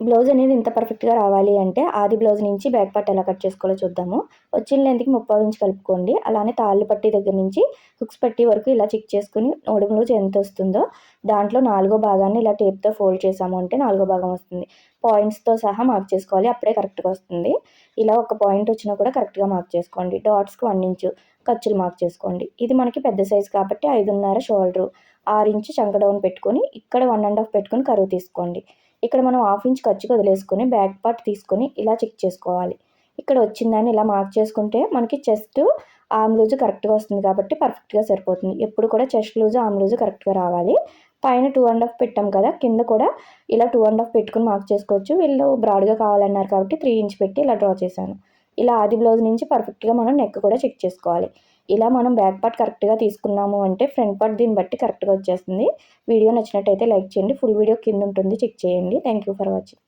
Blouse అనేది ఇంత పర్ఫెక్ట్‌గా రావాలి అంటే ఆది బ్లౌజ్ నుంచి బ్యాక్ పార్ట్ ఎలా కట్ చేసుకోవాలో చూద్దాము. వచ్చిన లెంత్‌కి 3/4 ఇంచ్ కలుపుకోండి. అలానే తాళ్ళు పట్టీ దగ్గర నుంచి హుక్స్ పట్టీ వరకు ఇలా చెక్ చేసుకొని నడుము లూజ్ ఎంత వస్తుందో దాంట్లో 4 భాగాన్ని ఇలా టేప్‌తో ఫోల్డ్ చేసాము అంటే 4 భాగం వస్తుంది. పాయింట్స్‌తో సహా మార్క్ చేసుకోవాలి. అప్పుడే కరెక్ట్‌గా వస్తుంది. ఇలా ఒక పాయింట్ వచ్చినా కూడా కరెక్ట్‌గా మార్క్ చేసుకోండి. డాట్స్‌కి 1 ఇంచు ఖర్చులు మార్క్ చేసుకోండి. ఇది మనకి పెద్ద సైజ్ కాబట్టి 5.5 షోల్డరు, 6 ఇంచు చంక డౌన్ పెట్టుకొని ఇక్కడ 1 ½ పెట్టుకొని కరువు తీసుకోండి. ఇక్కడ మనం 1/2 ఇంచ్ ఖర్చుకు వదిలేసుకొని బ్యాక్ పార్ట్ తీసుకొని ఇలా చెక్ చేసుకోవాలి. ఇక్కడ వచ్చిందని ఇలా మార్క్ చేసుకుంటే మనకి చెస్ట్ ఆర్మ్ లూజ్ కరెక్ట్‌గా వస్తుంది కాబట్టి పర్ఫెక్ట్‌గా సరిపోతుంది. ఎప్పుడు కూడా చెస్ట్ లూజ్ ఆర్మ్ లూజ్ కరెక్ట్‌గా రావాలి. పైన 2 ½ పెట్టాం కదా, కింద కూడా ఇలా 2 ½ పెట్టుకొని మార్క్ చేసుకోవచ్చు. వీళ్ళు బ్రాడ్‌గా కావాలన్నారు కాబట్టి 3 ఇంచ్ పెట్టి ఇలా డ్రా చేశాను. ఇలా ఆది బ్లౌజ్ నుంచి పర్ఫెక్ట్‌గా మనం నెక్ కూడా చెక్ చేసుకోవాలి. ఇలా మనం బ్యాక్ పార్ట్ కరెక్ట్‌గా తీసుకున్నాము అంటే ఫ్రంట్ పార్ట్ దీన్ని బట్టి కరెక్ట్‌గా వచ్చేస్తుంది. వీడియో నచ్చినట్టయితే లైక్ చేయండి. ఫుల్ వీడియో కింద ఉంటుంది, చెక్ చేయండి. Thank you for watching.